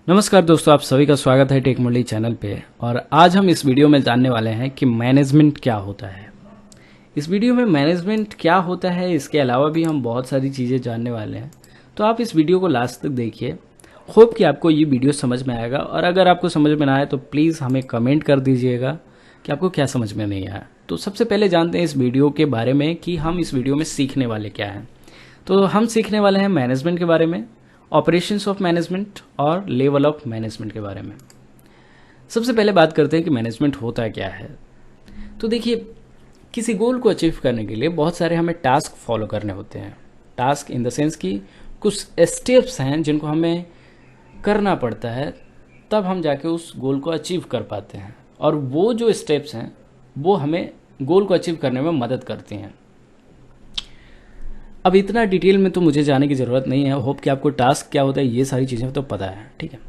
नमस्कार दोस्तों, आप सभी का स्वागत है टेक मंडी चैनल पे। और आज हम इस वीडियो में जानने वाले हैं कि मैनेजमेंट क्या होता है। इस वीडियो में मैनेजमेंट क्या होता है, इसके अलावा भी हम बहुत सारी चीज़ें जानने वाले हैं। तो आप इस वीडियो को लास्ट तक देखिए। होप कि आपको ये वीडियो समझ में आएगा, और अगर आपको समझ में ना आए तो प्लीज़ हमें कमेंट कर दीजिएगा कि आपको क्या समझ में नहीं आया। तो सबसे पहले जानते हैं इस वीडियो के बारे में कि हम इस वीडियो में सीखने वाले क्या हैं। तो हम सीखने वाले हैं मैनेजमेंट के बारे में, ऑपरेशंस ऑफ मैनेजमेंट और लेवल ऑफ मैनेजमेंट के बारे में। सबसे पहले बात करते हैं कि मैनेजमेंट होता क्या है। तो देखिए, किसी गोल को अचीव करने के लिए बहुत सारे हमें टास्क फॉलो करने होते हैं। टास्क इन द सेंस कि कुछ स्टेप्स हैं जिनको हमें करना पड़ता है, तब हम जाके उस गोल को अचीव कर पाते हैं। और वो जो स्टेप्स हैं वो हमें गोल को अचीव करने में मदद करती हैं। अब इतना डिटेल में तो मुझे जाने की ज़रूरत नहीं है। होप कि आपको टास्क क्या होता है ये सारी चीज़ें तो पता है, ठीक है।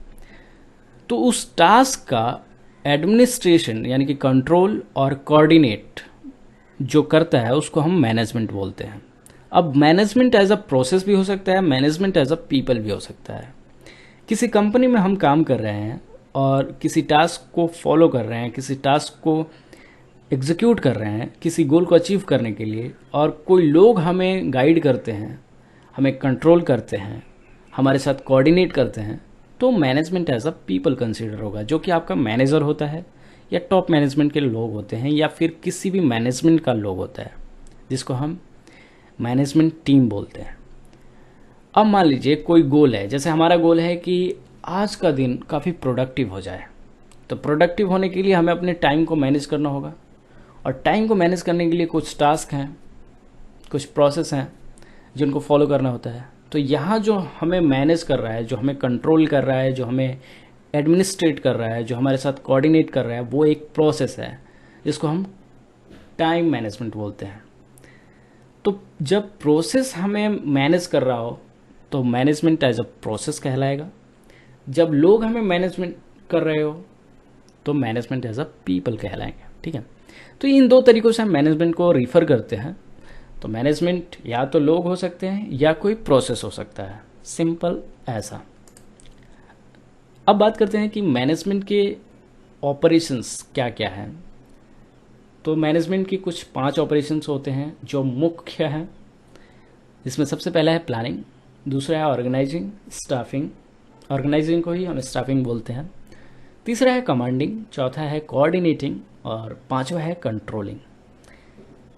तो उस टास्क का एडमिनिस्ट्रेशन यानी कि कंट्रोल और कोऑर्डिनेट जो करता है उसको हम मैनेजमेंट बोलते हैं। अब मैनेजमेंट एज अ प्रोसेस भी हो सकता है, मैनेजमेंट एज अ पीपल भी हो सकता है। किसी कंपनी में हम काम कर रहे हैं और किसी टास्क को फॉलो कर रहे हैं, किसी टास्क को एग्जीक्यूट कर रहे हैं किसी गोल को अचीव करने के लिए, और कोई लोग हमें गाइड करते हैं, हमें कंट्रोल करते हैं, हमारे साथ कोऑर्डिनेट करते हैं, तो management as a people consider होगा, जो कि आपका मैनेजर होता है या टॉप मैनेजमेंट के लोग होते हैं या फिर किसी भी मैनेजमेंट का लोग होता है, जिसको हम मैनेजमेंट टीम बोलते हैं। अब मान लीजिए कोई गोल है, जैसे हमारा गोल है कि आज का दिन काफ़ी प्रोडक्टिव हो जाए। तो प्रोडक्टिव होने के लिए हमें अपने टाइम को मैनेज करना होगा, और टाइम को मैनेज करने के लिए कुछ टास्क हैं, कुछ प्रोसेस हैं जिनको फॉलो करना होता है। तो यहाँ जो हमें मैनेज कर रहा है, जो हमें कंट्रोल कर रहा है, जो हमें एडमिनिस्ट्रेट कर रहा है, जो हमारे साथ कोऑर्डिनेट कर रहा है, वो एक प्रोसेस है जिसको हम टाइम मैनेजमेंट बोलते हैं। तो जब प्रोसेस हमें मैनेज कर रहा हो तो मैनेजमेंट एज अ प्रोसेस कहलाएगा। जब लोग हमें मैनेजमेंट कर रहे हो तो मैनेजमेंट एज अ पीपल कहलाएंगे, ठीक है। तो इन दो तरीकों से हम मैनेजमेंट को रिफ़र करते हैं। तो मैनेजमेंट या तो लोग हो सकते हैं या कोई प्रोसेस हो सकता है, सिंपल ऐसा। अब बात करते हैं कि मैनेजमेंट के ऑपरेशंस क्या क्या हैं। तो मैनेजमेंट की कुछ 5 ऑपरेशंस होते हैं जो मुख्य हैं। इसमें सबसे पहला है प्लानिंग, दूसरा है ऑर्गेनाइजिंग, स्टाफिंग, ऑर्गेनाइजिंग को ही हम स्टाफिंग बोलते हैं, तीसरा है कमांडिंग, चौथा है कोऑर्डिनेटिंग, और पांचवा है कंट्रोलिंग।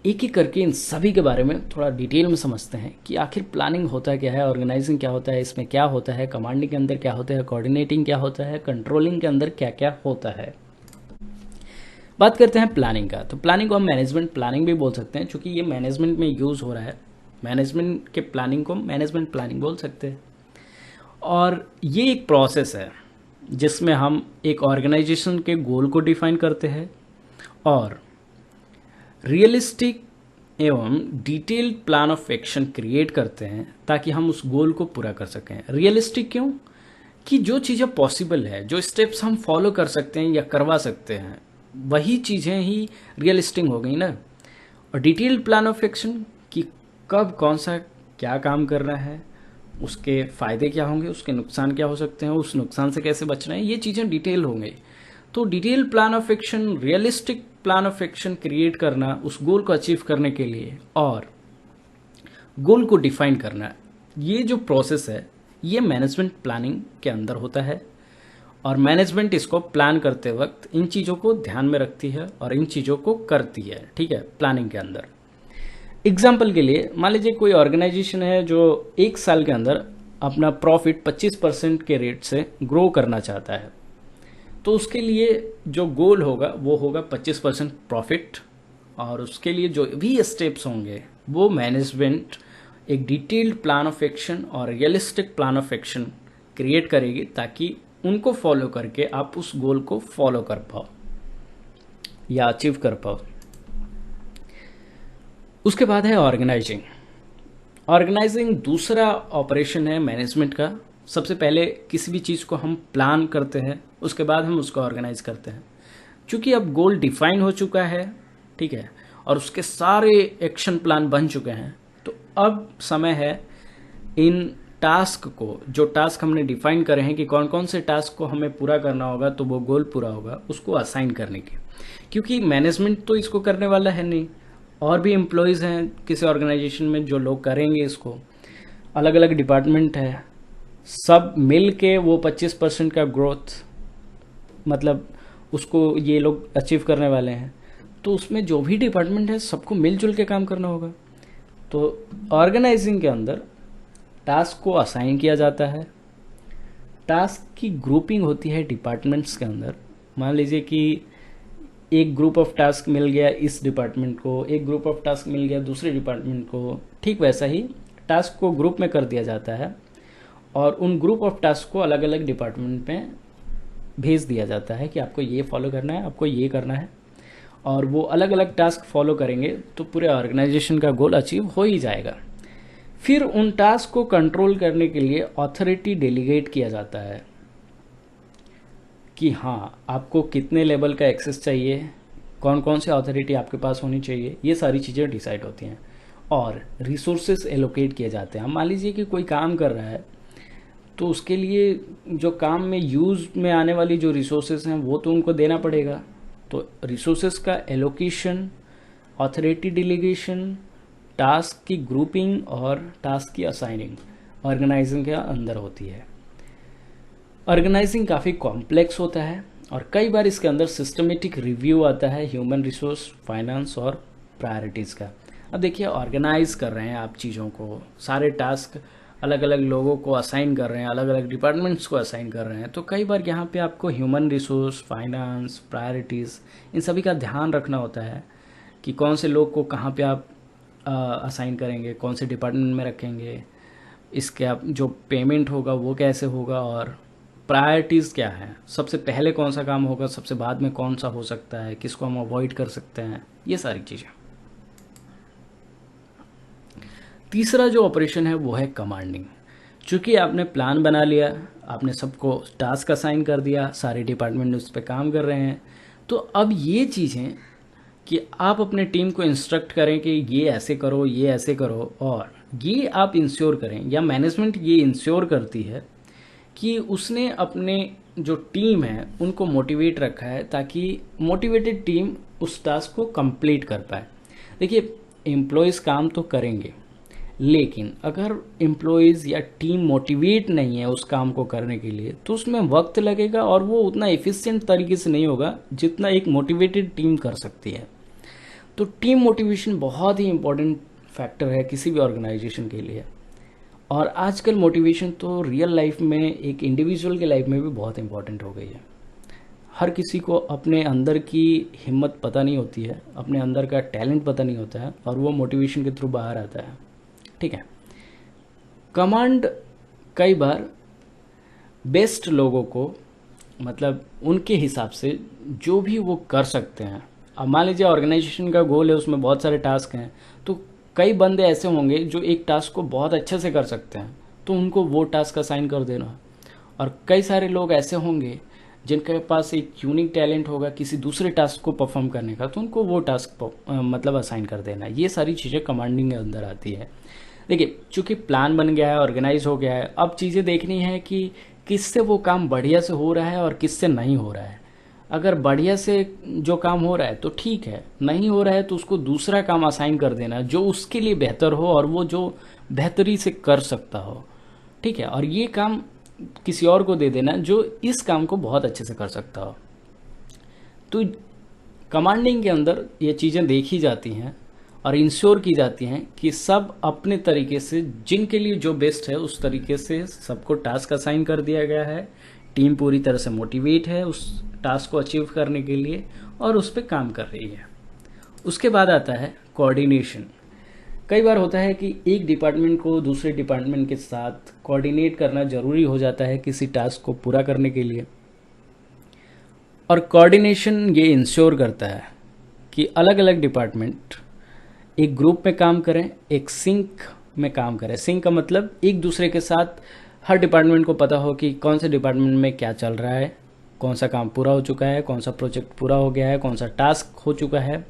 एक एक करके इन सभी के बारे में थोड़ा डिटेल में समझते हैं कि आखिर प्लानिंग होता क्या है, ऑर्गेनाइजिंग क्या होता है, इसमें क्या होता है, कमांडिंग के अंदर क्या होता है, कोऑर्डिनेटिंग क्या होता है, कंट्रोलिंग के अंदर क्या क्या होता है। बात करते हैं प्लानिंग का। तो प्लानिंग को हम मैनेजमेंट प्लानिंग भी बोल सकते हैं, क्योंकि ये मैनेजमेंट में यूज़ हो रहा है। मैनेजमेंट के प्लानिंग को मैनेजमेंट प्लानिंग बोल सकते हैं। और ये एक प्रोसेस है जिसमें हम एक ऑर्गेनाइजेशन के गोल को डिफाइन करते हैं और रियलिस्टिक एवं detailed plan of action create करते हैं ताकि हम उस गोल को पूरा कर सकें। रियलिस्टिक क्यों? कि जो चीज़ें पॉसिबल है, जो स्टेप्स हम फॉलो कर सकते हैं या करवा सकते हैं, वही चीज़ें ही रियलिस्टिक हो गई ना। और डिटेल्ड प्लान ऑफ एक्शन कि कब कौन सा क्या काम कर रहा है, उसके फ़ायदे क्या होंगे, उसके नुकसान क्या हो सकते हैं, उस नुकसान से कैसे बचना है, ये चीज़ें डिटेल होंगी। तो detail plan of action, realistic plan of action create करना उस गोल को अचीव करने के लिए, और गोल को डिफाइन करना, ये जो प्रोसेस है ये मैनेजमेंट प्लानिंग के अंदर होता है। और मैनेजमेंट इसको प्लान करते वक्त इन चीज़ों को ध्यान में रखती है और इन चीज़ों को करती है, ठीक है, प्लानिंग के अंदर। एग्जाम्पल के लिए मान लीजिए कोई ऑर्गेनाइजेशन है जो 1 साल के अंदर अपना प्रॉफिट 25% के रेट से ग्रो करना चाहता है। तो उसके लिए जो गोल होगा वो होगा 25% प्रॉफिट, और उसके लिए जो भी स्टेप्स होंगे वो मैनेजमेंट एक डिटेल्ड प्लान ऑफ एक्शन और realistic plan of action create करेगी ताकि उनको फॉलो करके आप उस गोल को फॉलो कर पाओ या अचीव कर पाओ। उसके बाद है ऑर्गेनाइजिंग। ऑर्गेनाइजिंग दूसरा ऑपरेशन है मैनेजमेंट का। सबसे पहले किसी भी चीज़ को हम प्लान करते हैं, उसके बाद हम उसको ऑर्गेनाइज करते हैं। क्योंकि अब गोल डिफाइन हो चुका है, ठीक है, और उसके सारे एक्शन प्लान बन चुके हैं, तो अब समय है इन टास्क को, जो टास्क हमने डिफाइन करे हैं कि कौन कौन से टास्क को हमें पूरा करना होगा तो वो गोल पूरा होगा, उसको असाइन करने की। क्योंकि मैनेजमेंट तो इसको करने वाला है नहीं, और भी एम्प्लॉयज़ हैं किसी ऑर्गेनाइजेशन में जो लोग करेंगे इसको, अलग अलग डिपार्टमेंट है, सब मिल के वो 25% का ग्रोथ मतलब उसको ये लोग अचीव करने वाले हैं। तो उसमें जो भी डिपार्टमेंट है सबको मिलजुल के काम करना होगा। तो ऑर्गेनाइजिंग के अंदर टास्क को असाइन किया जाता है। टास्क की ग्रुपिंग होती है डिपार्टमेंट्स के अंदर। मान लीजिए कि एक ग्रुप ऑफ टास्क मिल गया इस डिपार्टमेंट को, एक ग्रुप ऑफ टास्क मिल गया दूसरे डिपार्टमेंट को, ठीक वैसा ही टास्क को ग्रुप में कर दिया जाता है और उन ग्रुप ऑफ टास्क को अलग अलग डिपार्टमेंट में भेज दिया जाता है कि आपको ये फॉलो करना है, आपको ये करना है, और वो अलग अलग टास्क फॉलो करेंगे तो पूरे ऑर्गेनाइजेशन का गोल अचीव हो ही जाएगा। फिर उन टास्क को कंट्रोल करने के लिए अथॉरिटी डेलीगेट किया जाता है कि हाँ, आपको कितने लेवल का एक्सेस चाहिए, कौन कौन से अथॉरिटी आपके पास होनी चाहिए, ये सारी चीज़ें डिसाइड होती हैं। और रिसोर्सेज एलोकेट किए जाते हैं। मान लीजिए कि कोई काम कर रहा है तो उसके लिए जो काम में यूज़ में आने वाली जो रिसोर्सेज हैं वो तो उनको देना पड़ेगा। तो रिसोर्सेज का एलोकेशन, अथॉरिटी डेलीगेशन, टास्क की ग्रुपिंग और टास्क की असाइनिंग ऑर्गेनाइजिंग के अंदर होती है। ऑर्गेनाइजिंग काफ़ी कॉम्प्लेक्स होता है और कई बार इसके अंदर सिस्टमेटिक रिव्यू आता है ह्यूमन रिसोर्स, फाइनेंस और प्रायोरिटीज़ का। अब देखिए, ऑर्गेनाइज कर रहे हैं आप चीज़ों को, सारे टास्क अलग अलग लोगों को असाइन कर रहे हैं, अलग अलग डिपार्टमेंट्स को असाइन कर रहे हैं, तो कई बार यहाँ पे आपको ह्यूमन रिसोर्स, फाइनेंस, प्रायोरिटीज़, इन सभी का ध्यान रखना होता है कि कौन से लोग को कहाँ पे आप असाइन करेंगे, कौन से डिपार्टमेंट में रखेंगे, इसके आप जो पेमेंट होगा वो कैसे होगा, और प्रायोरिटीज़ क्या है, सबसे पहले कौन सा काम होगा, सबसे बाद में कौन सा हो सकता है, किसको हम अवॉइड कर सकते हैं, ये सारी चीज़ें। तीसरा जो ऑपरेशन है वो है कमांडिंग। चूँकि आपने प्लान बना लिया, आपने सबको टास्क असाइन कर दिया, सारे डिपार्टमेंट उस पर काम कर रहे हैं, तो अब ये चीज़ें कि आप अपने टीम को इंस्ट्रक्ट करें कि ये ऐसे करो, ये ऐसे करो, और ये आप इंश्योर करें या मैनेजमेंट ये इंश्योर करती है कि उसने अपने जो टीम है उनको मोटिवेट रखा है ताकि मोटिवेटेड टीम उस टास्क को कंप्लीट कर पाए। देखिए, एम्प्लॉयज़ काम तो करेंगे, लेकिन अगर एम्प्लॉयज़ या टीम मोटिवेट नहीं है उस काम को करने के लिए तो उसमें वक्त लगेगा और वो उतना एफिशिएंट तरीके से नहीं होगा जितना एक मोटिवेटेड टीम कर सकती है। तो टीम मोटिवेशन बहुत ही इम्पोर्टेंट फैक्टर है किसी भी ऑर्गेनाइजेशन के लिए। और आजकल मोटिवेशन तो रियल लाइफ में, एक इंडिविजुअल के लाइफ में भी बहुत इंपॉर्टेंट हो गई है। हर किसी को अपने अंदर की हिम्मत पता नहीं होती है, अपने अंदर का टैलेंट पता नहीं होता है, और वो मोटिवेशन के थ्रू बाहर आता है। ठीक है। कमांड कई बार बेस्ट लोगों को, मतलब उनके हिसाब से जो भी वो कर सकते हैं। अब मान लीजिए ऑर्गेनाइजेशन का गोल है, उसमें बहुत सारे टास्क हैं, तो कई बंदे ऐसे होंगे जो एक टास्क को बहुत अच्छे से कर सकते हैं, तो उनको वो टास्क असाइन कर देना। और कई सारे लोग ऐसे होंगे जिनके पास एक यूनिक टैलेंट होगा किसी दूसरे टास्क को परफॉर्म करने का, तो उनको वो टास्क मतलब असाइन कर देना। ये सारी चीज़ें कमांडिंग के अंदर आती है। देखिए, चूँकि प्लान बन गया है, ऑर्गेनाइज हो गया है, अब चीज़ें देखनी है कि किससे वो काम बढ़िया से हो रहा है और किससे नहीं हो रहा है। अगर बढ़िया से जो काम हो रहा है तो ठीक है, नहीं हो रहा है तो उसको दूसरा काम असाइन कर देना जो उसके लिए बेहतर हो और वो जो बेहतरी से कर सकता हो। ठीक है, और ये काम किसी और को दे देना जो इस काम को बहुत अच्छे से कर सकता हो। तो कमांडिंग के अंदर ये चीज़ें देखी जाती हैं और इंश्योर की जाती हैं कि सब अपने तरीके से, जिनके लिए जो बेस्ट है उस तरीके से सबको टास्क असाइन कर दिया गया है। टीम पूरी तरह से मोटिवेट है उस टास्क को अचीव करने के लिए और उस पर काम कर रही है। उसके बाद आता है कोऑर्डिनेशन। कई बार होता है कि एक डिपार्टमेंट को दूसरे डिपार्टमेंट के साथ कोऑर्डिनेट करना ज़रूरी हो जाता है किसी टास्क को पूरा करने के लिए, और कोऑर्डिनेशन ये इंश्योर करता है कि अलग अलग डिपार्टमेंट एक ग्रुप में काम करें, एक सिंक में काम करें। सिंक का मतलब एक दूसरे के साथ हर डिपार्टमेंट को पता हो कि कौन से डिपार्टमेंट में क्या चल रहा है, कौन सा काम पूरा हो चुका है, कौन सा प्रोजेक्ट पूरा हो गया है, कौन सा टास्क हो चुका है।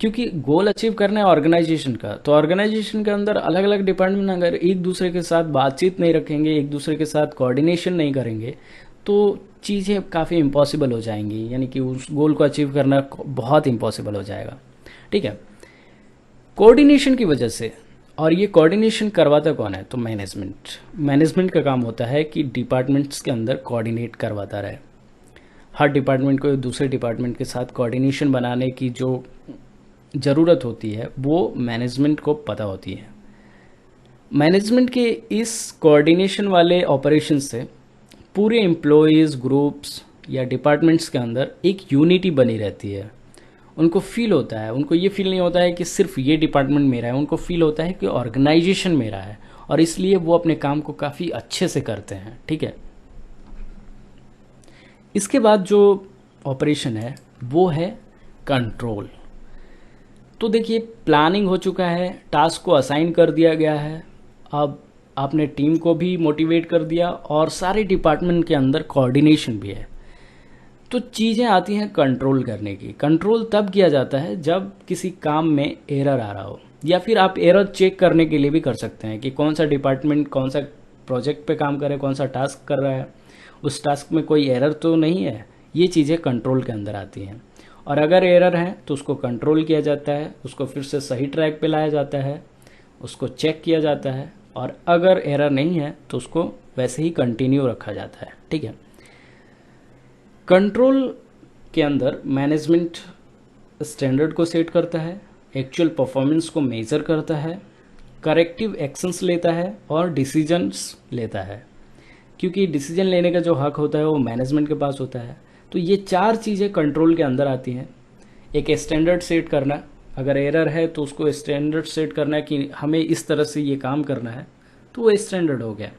क्योंकि गोल अचीव करना है ऑर्गेनाइजेशन का, तो ऑर्गेनाइजेशन के अंदर अलग अलग डिपार्टमेंट अगर एक दूसरे के साथ बातचीत नहीं रखेंगे, एक दूसरे के साथ कोऑर्डिनेशन नहीं करेंगे, तो चीज़ें काफ़ी इम्पॉसिबल हो जाएंगी, यानी कि उस गोल को अचीव करना बहुत इम्पॉसिबल हो जाएगा। ठीक है, कोऑर्डिनेशन की वजह से, और ये कोऑर्डिनेशन करवाता कौन है, तो मैनेजमेंट। मैनेजमेंट का काम होता है कि डिपार्टमेंट्स के अंदर कोऑर्डिनेट करवाता रहे। हर डिपार्टमेंट को दूसरे डिपार्टमेंट के साथ कोऑर्डिनेशन बनाने की जो ज़रूरत होती है वो मैनेजमेंट को पता होती है। मैनेजमेंट के इस कोऑर्डिनेशन वाले ऑपरेशन से पूरे एम्प्लॉयज़ ग्रुप्स या डिपार्टमेंट्स के अंदर एक यूनिटी बनी रहती है। उनको फील होता है, उनको ये फील नहीं होता है कि सिर्फ ये डिपार्टमेंट मेरा है, उनको फील होता है कि ऑर्गेनाइजेशन मेरा है, और इसलिए वो अपने काम को काफ़ी अच्छे से करते हैं। ठीक है, इसके बाद जो ऑपरेशन है वो है कंट्रोल। तो देखिए, प्लानिंग हो चुका है, टास्क को असाइन कर दिया गया है, अब आपने टीम को भी मोटिवेट कर दिया और सारे डिपार्टमेंट के अंदर कोऑर्डिनेशन भी है। तो चीज़ें आती हैं कंट्रोल करने की। कंट्रोल तब किया जाता है जब किसी काम में एरर आ रहा हो, या फिर आप एरर चेक करने के लिए भी कर सकते हैं कि कौन सा डिपार्टमेंट कौन सा प्रोजेक्ट पे काम कर रहा है, कौन सा टास्क कर रहा है, उस टास्क में कोई एरर तो नहीं है। ये चीज़ें कंट्रोल के अंदर आती हैं, और अगर एरर है तो उसको कंट्रोल किया जाता है, उसको फिर से सही ट्रैक पे लाया जाता है, उसको चेक किया जाता है, और अगर एरर नहीं है तो उसको वैसे ही कंटिन्यू रखा जाता है। ठीक है, कंट्रोल के अंदर मैनेजमेंट स्टैंडर्ड को सेट करता है, एक्चुअल परफॉर्मेंस को मेजर करता है, करेक्टिव एक्शंस लेता है और डिसीजंस लेता है, क्योंकि डिसीजन लेने का जो हक होता है वो मैनेजमेंट के पास होता है। तो ये चार चीज़ें कंट्रोल के अंदर आती हैं। एक स्टैंडर्ड सेट करना, अगर एरर है तो उसको स्टैंडर्ड सेट करना कि हमें इस तरह से ये काम करना है, तो वो स्टैंडर्ड हो गया।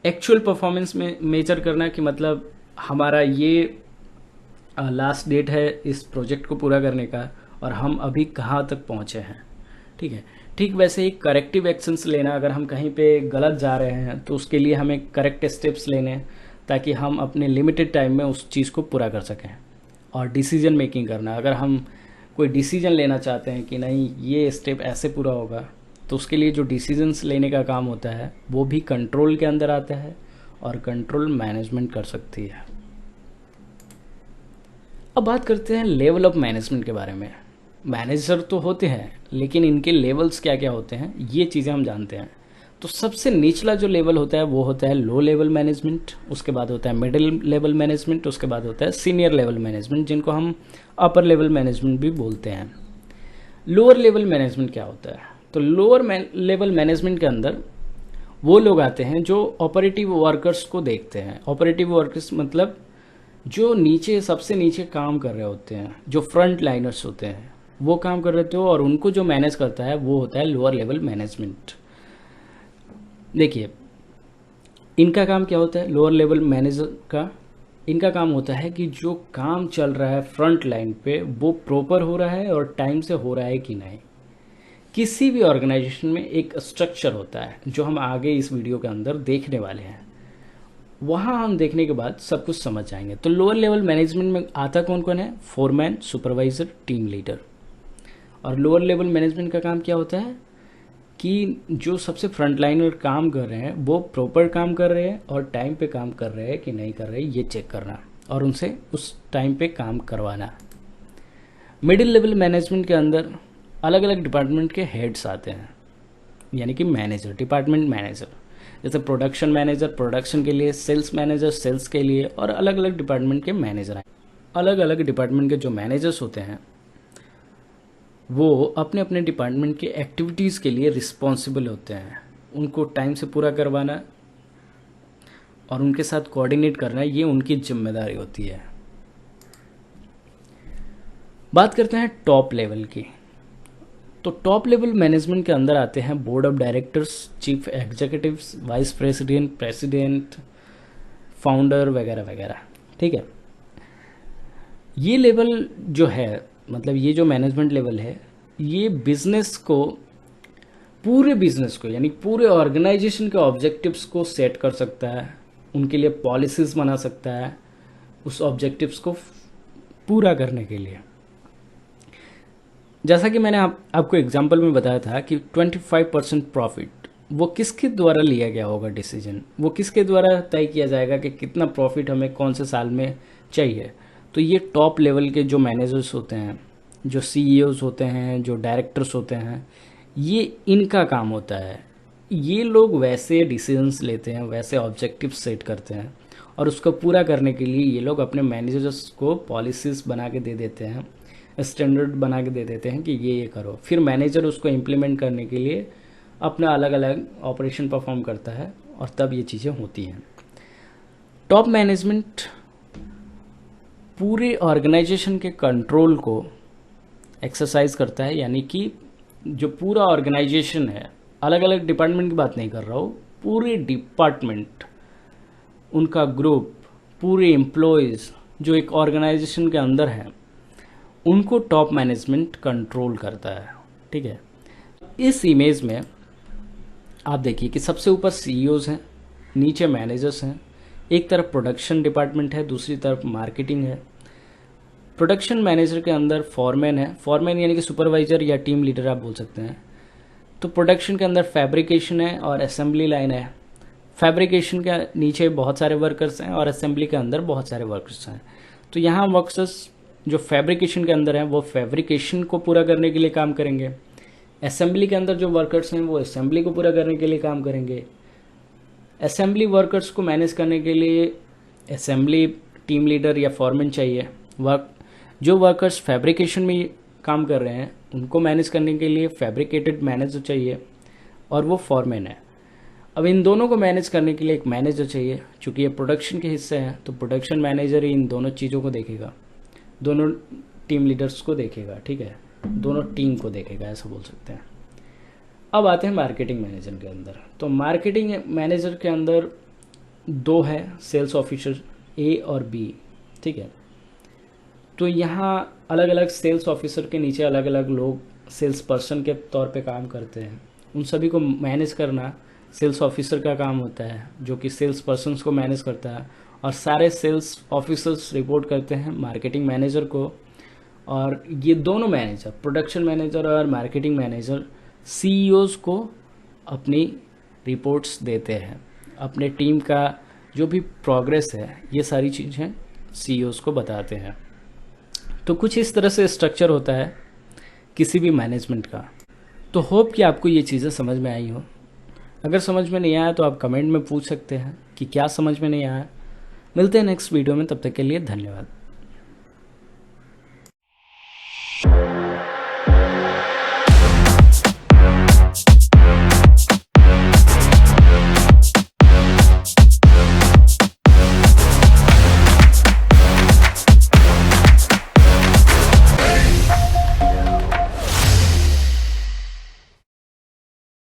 एक्चुअल परफॉर्मेंस में मेजर करना कि मतलब हमारा ये लास्ट डेट है इस प्रोजेक्ट को पूरा करने का, और हम अभी कहाँ तक पहुँचे हैं। ठीक है, ठीक वैसे ही करेक्टिव एक्शंस लेना, अगर हम कहीं पे गलत जा रहे हैं तो उसके लिए हमें करेक्ट स्टेप्स लेने, ताकि हम अपने लिमिटेड टाइम में उस चीज़ को पूरा कर सकें। और डिसीजन मेकिंग करना, अगर हम कोई डिसीजन लेना चाहते हैं कि नहीं ये स्टेप ऐसे पूरा होगा, तो उसके लिए जो डिसीजंस लेने का काम होता है वो भी कंट्रोल के अंदर आता है, और कंट्रोल मैनेजमेंट कर सकती है। अब बात करते हैं लेवल ऑफ मैनेजमेंट के बारे में। मैनेजर तो होते हैं, लेकिन इनके लेवल्स क्या क्या होते हैं ये चीज़ें हम जानते हैं। तो सबसे निचला जो लेवल होता है वो होता है लो लेवल मैनेजमेंट, उसके बाद होता है मिडिल लेवल मैनेजमेंट, उसके बाद होता है सीनियर लेवल मैनेजमेंट, जिनको हम अपर लेवल मैनेजमेंट भी बोलते हैं। लोअर लेवल मैनेजमेंट क्या होता है, तो लोअर लेवल मैनेजमेंट के अंदर वो लोग आते हैं जो ऑपरेटिव वर्कर्स को देखते हैं। ऑपरेटिव वर्कर्स मतलब जो नीचे, सबसे नीचे काम कर रहे होते हैं, जो फ्रंट लाइनर्स होते हैं वो काम कर रहे होते हो, और उनको जो मैनेज करता है वो होता है लोअर लेवल मैनेजमेंट। देखिए, इनका काम क्या होता है, लोअर लेवल मैनेजर का इनका काम होता है कि जो काम चल रहा है फ्रंट लाइन पे वो प्रॉपर हो रहा है और टाइम से हो रहा है कि नहीं। किसी भी ऑर्गेनाइजेशन में एक स्ट्रक्चर होता है जो हम आगे इस वीडियो के अंदर देखने वाले हैं, वहाँ हम देखने के बाद सब कुछ समझ जाएंगे। तो लोअर लेवल मैनेजमेंट में आता कौन कौन है, फोरमैन, सुपरवाइजर, टीम लीडर। और लोअर लेवल मैनेजमेंट का काम क्या होता है कि जो सबसे फ्रंट लाइनर काम कर रहे हैं वो प्रॉपर काम कर रहे हैं और टाइम पे काम कर रहे हैं कि नहीं कर रहे, ये चेक करना और उनसे उस टाइम पे काम करवाना। मिडिल लेवल मैनेजमेंट के अंदर अलग अलग डिपार्टमेंट के हेड्स आते हैं, यानी कि मैनेजर, डिपार्टमेंट मैनेजर। जैसे प्रोडक्शन मैनेजर प्रोडक्शन के लिए, सेल्स मैनेजर सेल्स के लिए, और अलग अलग डिपार्टमेंट के मैनेजर हैं। अलग अलग डिपार्टमेंट के जो मैनेजर्स होते हैं वो अपने अपने डिपार्टमेंट के एक्टिविटीज़ के लिए रिस्पॉन्सिबल होते हैं। उनको टाइम से पूरा करवाना और उनके साथ कोऑर्डिनेट करना, ये उनकी जिम्मेदारी होती है। बात करते हैं टॉप लेवल की। तो टॉप लेवल मैनेजमेंट के अंदर आते हैं board of directors, chief executives, vice president, president, founder वगैरह वगैरह। ठीक है, ये लेवल जो है, मतलब ये जो मैनेजमेंट लेवल है, ये बिजनेस को, पूरे बिजनेस को यानी पूरे ऑर्गेनाइजेशन के ऑब्जेक्टिव्स को सेट कर सकता है, उनके लिए पॉलिसीज बना सकता है उस ऑब्जेक्टिव्स को पूरा करने के लिए। जैसा कि मैंने आपको एग्जाम्पल में बताया था कि 25% प्रॉफिट वो किसके द्वारा लिया गया होगा डिसीजन, वो किसके द्वारा तय किया जाएगा कि कितना प्रॉफिट हमें कौन से साल में चाहिए। तो ये टॉप लेवल के जो मैनेजर्स होते हैं, जो सीईओज होते हैं, जो डायरेक्टर्स होते हैं, ये इनका काम होता है। ये लोग वैसे डिसीजंस लेते हैं, वैसे ऑब्जेक्टिव सेट करते हैं और उसको पूरा करने के लिए ये लोग अपने मैनेजर्स को पॉलिसीज़ बना के दे देते हैं, स्टैंडर्ड बना के दे देते हैं कि ये करो। फिर मैनेजर उसको इम्प्लीमेंट करने के लिए अपना अलग अलग ऑपरेशन परफॉर्म करता है और तब ये चीज़ें होती हैं। टॉप मैनेजमेंट पूरे ऑर्गेनाइजेशन के कंट्रोल को एक्सरसाइज करता है, यानी कि जो पूरा ऑर्गेनाइजेशन है, अलग अलग डिपार्टमेंट की बात नहीं कर रहा हूँ, पूरे डिपार्टमेंट, उनका ग्रुप, पूरे एम्प्लॉयज़ जो एक ऑर्गेनाइजेशन के अंदर हैं, उनको टॉप मैनेजमेंट कंट्रोल करता है। ठीक है, इस इमेज में आप देखिए कि सबसे ऊपर सीईओज हैं, नीचे मैनेजर्स हैं, एक तरफ प्रोडक्शन डिपार्टमेंट है, दूसरी तरफ मार्केटिंग है। प्रोडक्शन मैनेजर के अंदर फॉरमैन है, फॉरमैन यानी कि सुपरवाइजर या टीम लीडर आप बोल सकते हैं। तो प्रोडक्शन के अंदर फैब्रिकेशन है और असेंबली लाइन है। फैब्रिकेशन के नीचे बहुत सारे वर्कर्स हैं और असेंबली के अंदर बहुत सारे वर्कर्स हैं। तो यहाँ वर्कर्स जो फैब्रिकेशन के अंदर हैं वो फैब्रिकेशन को पूरा करने के लिए काम करेंगे, असेंबली के अंदर जो वर्कर्स हैं वो असेंबली को पूरा करने के लिए काम करेंगे। असेंबली वर्कर्स को मैनेज करने के लिए असेंबली टीम लीडर या फॉरमैन चाहिए। जो वर्कर्स फैब्रिकेशन में काम कर रहे हैं उनको मैनेज करने के लिए फैब्रिकेटेड मैनेजर चाहिए और वो फॉरमैन है। अब इन दोनों को मैनेज करने के लिए एक मैनेजर चाहिए। चूँकि ये प्रोडक्शन के हिस्से हैं तो प्रोडक्शन मैनेजर ही इन दोनों चीज़ों को देखेगा, दोनों टीम लीडर्स को देखेगा। ठीक है, दोनों टीम को देखेगा, ऐसा बोल सकते हैं। अब आते हैं मार्केटिंग मैनेजर के अंदर। तो मार्केटिंग मैनेजर के अंदर दो है सेल्स ऑफिसर, ए और बी। ठीक है, तो यहाँ अलग अलग सेल्स ऑफिसर के नीचे अलग अलग लोग सेल्स पर्सन के तौर पे काम करते हैं। उन सभी को मैनेज करना सेल्स ऑफिसर का काम होता है, जो कि सेल्स पर्सन्स को मैनेज करता है। और सारे सेल्स ऑफिसर्स रिपोर्ट करते हैं मार्केटिंग मैनेजर को। और ये दोनों मैनेजर, प्रोडक्शन मैनेजर और मार्केटिंग मैनेजर, सीईओज को अपनी रिपोर्ट्स देते हैं। अपने टीम का जो भी प्रोग्रेस है ये सारी चीज़ें सीईओज को बताते हैं। तो कुछ इस तरह से स्ट्रक्चर होता है किसी भी मैनेजमेंट का। तो होप कि आपको ये चीज़ें समझ में आई हो। अगर समझ में नहीं आया तो आप कमेंट में पूछ सकते हैं कि क्या समझ में नहीं आया। मिलते हैं नेक्स्ट वीडियो में, तब तक के लिए धन्यवाद।